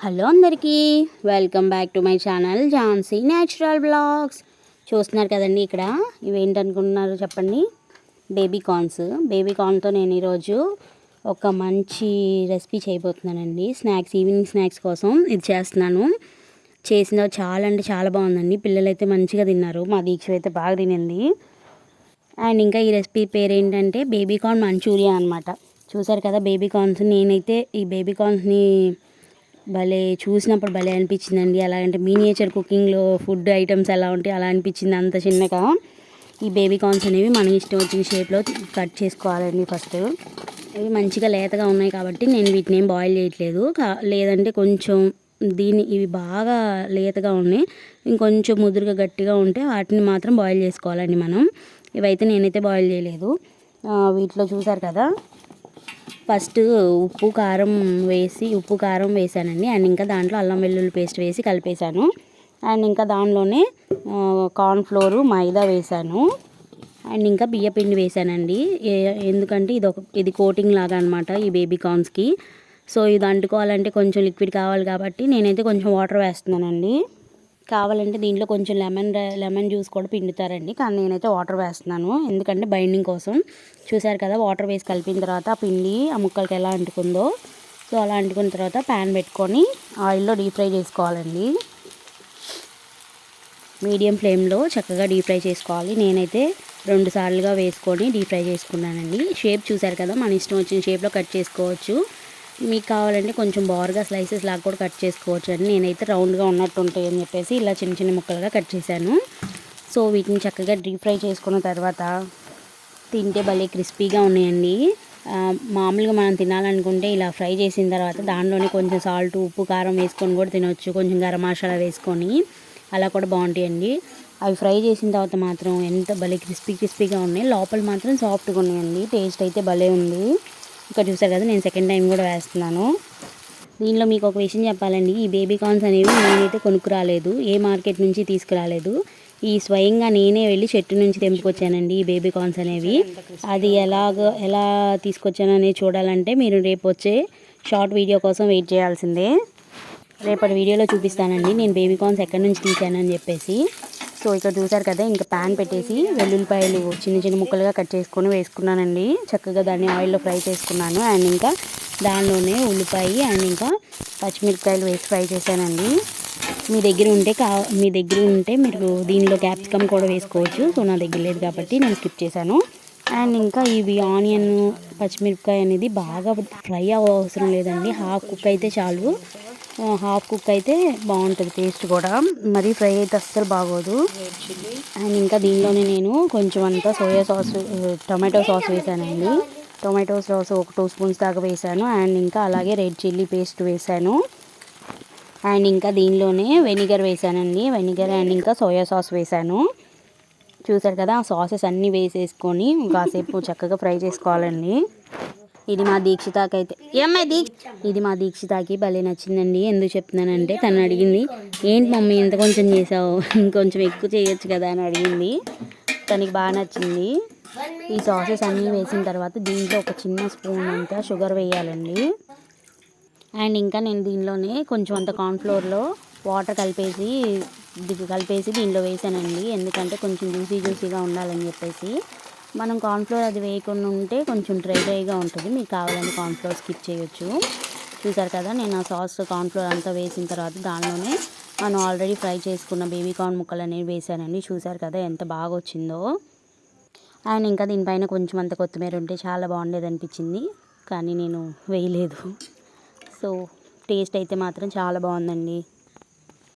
Hello అందరికీ welcome back to my channel Jhansi natural blogs. చూస్తున్నారు కదండి, ఇక్కడ ఇవేంటనుకుంటున్నారు చెప్పండి. బేబీ కార్న్తో నేను ఈరోజు ఒక మంచి రెసిపీ చేయబోతున్నానండి. ఈవినింగ్ స్నాక్స్ కోసం ఇది చేస్తున్నాను. చేసిన చాలా అంటే చాలా బాగుందండి. పిల్లలు అయితే మంచిగా తిన్నారు. మా దీక్ష అయితే బాగా తినింది. అండ్ ఇంకా ఈ రెసిపీ పేరు ఏంటంటే బేబీ కార్న్ మంచూరియా అనమాట. చూసారు కదా బేబీ కార్న్స్. నేనైతే ఈ బేబీ కార్న్స్ని భలే చూసినప్పుడు భలే అనిపించిందండి. అలాగంటే మినియేచర్ కుకింగ్లో ఫుడ్ ఐటమ్స్ ఎలా ఉంటాయి అలా అనిపించింది. అంత చిన్నగా ఈ బేబీ కార్న్స్ అనేవి మన ఇష్టం వచ్చిన షేప్లో కట్ చేసుకోవాలండి. ఫస్ట్ ఇవి మంచిగా లేతగా ఉన్నాయి కాబట్టి నేను వీటిని ఏం బాయిల్ చేయట్లేదు. లేదంటే కొంచెం ఇవి బాగా లేతగా ఉన్నాయి, ఇంకొంచెం ముదురుగా గట్టిగా ఉంటే వాటిని మాత్రం బాయిల్ చేసుకోవాలండి మనం. ఇవైతే నేనైతే బాయిల్ చేయలేదు. వీటిలో చూసారు కదా, ఫస్ట్ ఉప్పు కారం వేసానండి. అండ్ ఇంకా దాంట్లో అల్లం వెల్లుల్లి పేస్ట్ వేసి కలిపేశాను. అండ్ ఇంకా దానిలోనే కార్న్ఫ్లోరు మైదా వేసాను. అండ్ ఇంకా బియ్యపిండి వేసానండి. ఎందుకంటే ఇది కోటింగ్ లాగా అనమాట ఈ బేబీ కార్న్స్కి. సో ఇది అంటుకోవాలంటే కొంచెం లిక్విడ్ కావాలి కాబట్టి నేనైతే కొంచెం వాటర్ వేస్తున్నానండి. కావాలంటే దీంట్లో కొంచెం లెమన్ జ్యూస్ కూడా పిండుతారండి, కానీ నేనైతే వాటర్ వేస్తున్నాను ఎందుకంటే బైండింగ్ కోసం. చూసారు కదా, వాటర్ వేసి కలిపిన తర్వాత ఆ పిండి ఆ ముక్కలకి ఎలా అంటుకుందో. సో అలా అంటుకున్న తర్వాత ప్యాన్ పెట్టుకొని ఆయిల్లో డీప్ ఫ్రై చేసుకోవాలండి. మీడియం ఫ్లేమ్లో చక్కగా డీప్ ఫ్రై చేసుకోవాలి. నేనైతే 2 సార్లుగా వేసుకొని డీప్ ఫ్రై చేసుకున్నానండి. షేప్ చూసారు కదా, మన ఇష్టం వచ్చిన షేప్లో కట్ చేసుకోవచ్చు. మీకు కావాలంటే కొంచెం బారుగా స్లైసెస్ లాగా కూడా కట్ చేసుకోవచ్చు అండి. నేనైతే రౌండ్గా ఉన్నట్టు ఉంటాయి అని చెప్పేసి ఇలా చిన్న చిన్న ముక్కలుగా కట్ చేశాను. సో వీటిని చక్కగా డీప్ ఫ్రై చేసుకున్న తర్వాత తింటే భలే క్రిస్పీగా ఉన్నాయండి. మామూలుగా మనం తినాలనుకుంటే ఇలా ఫ్రై చేసిన తర్వాత దానిలోనే కొంచెం సాల్ట్, ఉప్పు, కారం వేసుకొని కూడా తినవచ్చు. కొంచెం గరం మసాలా వేసుకొని అలా కూడా బాగుంటాయండి. అవి ఫ్రై చేసిన తర్వాత మాత్రం ఎంత భలే క్రిస్పీగా ఉన్నాయి. లోపల మాత్రం సాఫ్ట్గా ఉన్నాయండి. టేస్ట్ అయితే భలే ఉంది. ఇక్కడ చూసారు కదా, నేను సెకండ్ టైం కూడా వేస్తున్నాను. దీనిలో మీకు ఒక విషయం చెప్పాలండి, ఈ బేబీ కార్న్స్ అనేవి నేనైతే కొనుక్కురాలేదు, ఏ మార్కెట్ నుంచి తీసుకురాలేదు. ఈ స్వయంగా నేనే వెళ్ళి చెట్టు నుంచి తెంపుకొచ్చానండి ఈ బేబీ కార్న్స్ అనేవి. అది ఎలా తీసుకొచ్చాను అనేది చూడాలంటే మీరు రేపు వచ్చే షార్ట్ వీడియో కోసం వెయిట్ చేయాల్సిందే. రేపటి వీడియోలో చూపిస్తానండి నేను బేబీ కార్న్స్ ఎక్కడి నుంచి తీసానని చెప్పేసి. సో ఇక్కడ చూసారు కదా, ఇంకా ప్యాన్ పెట్టేసి వెల్లుల్లిపాయలు చిన్న చిన్న ముక్కలుగా కట్ చేసుకొని వేసుకున్నానండి. చక్కగా దాన్ని ఆయిల్లో ఫ్రై చేసుకున్నాను. అండ్ ఇంకా దానిలోనే ఉల్లిపాయ అండ్ ఇంకా పచ్చిమిరపకాయలు వేసి ఫ్రై చేశానండి. మీ దగ్గర ఉంటే మీరు దీనిలో క్యాప్సికమ్ కూడా వేసుకోవచ్చు. సో నా దగ్గర లేదు కాబట్టి నేను స్కిప్ చేశాను. అండ్ ఇంకా ఇవి ఆనియన్, పచ్చిమిరపకాయ అనేది బాగా ఫ్రై అవసరం లేదండి, హాఫ్ కుక్ అయితే చాలు. హాఫ్ కుక్ అయితే బాగుంటుంది టేస్ట్ కూడా, మరీ ఫ్రై అయితే అస్సలు బాగోదు. అండ్ ఇంకా దీనిలోనే నేను కొంచెం అంతా టొమాటో సాస్ వేసానండి. టొమాటో సాస్ ఒక 2 స్పూన్స్ దాకా వేసాను. అండ్ ఇంకా అలాగే రెడ్ చిల్లీ పేస్ట్ వేసాను. అండ్ ఇంకా దీనిలోనే వెనిగర్ వేసానండి. వెనిగర్ అండ్ ఇంకా సోయా సాస్ వేసాను. చూసారు కదా, ఆ సాసెస్ అన్నీ వేసేసుకొని కాసేపు చక్కగా ఫ్రై చేసుకోవాలండి. ఇది మా దీక్షితాకి భలే నచ్చిందండి. ఎందుకు చెప్తున్నానంటే తను అడిగింది, ఏంటి మమ్మీ ఇంత కొంచెం చేసావు, ఇంకొంచెం ఎక్కువ చేయొచ్చు కదా అని అడిగింది. తనకి బాగా నచ్చింది. ఈ సాసెస్ అన్నీ వేసిన తర్వాత దీంట్లో ఒక చిన్న స్పూన్ అంతా షుగర్ వేయాలండి. అండ్ ఇంకా నేను దీనిలోనే కొంచెం అంత కార్న్ఫ్లోర్లో వాటర్ కలిపేసి దీంట్లో వేసానండి. ఎందుకంటే కొంచెం జ్యూసీగా ఉండాలని చెప్పేసి. మనం కార్న్ఫ్లోర్ అది వేయకుండా ఉంటే కొంచెం డ్రైగా ఉంటుంది. మీకు కావాలని కార్న్ఫ్లోర్ స్కిప్ చేయొచ్చు. చూసారు కదా, నేను ఆ కార్న్ఫ్లోర్ అంతా వేసిన తర్వాత దానిలోనే మనం ఆల్రెడీ ఫ్రై చేసుకున్న బేబీ కార్న్ ముక్కలు అనేవి వేసానండి. చూసారు కదా ఎంత బాగా వచ్చిందో. అండ్ ఇంకా దీనిపైన కొంచెం అంత కొత్తిమీర ఉంటే చాలా బాగుండేది అనిపించింది, కానీ నేను వేయలేదు. సో టేస్ట్ అయితే మాత్రం చాలా బాగుందండి.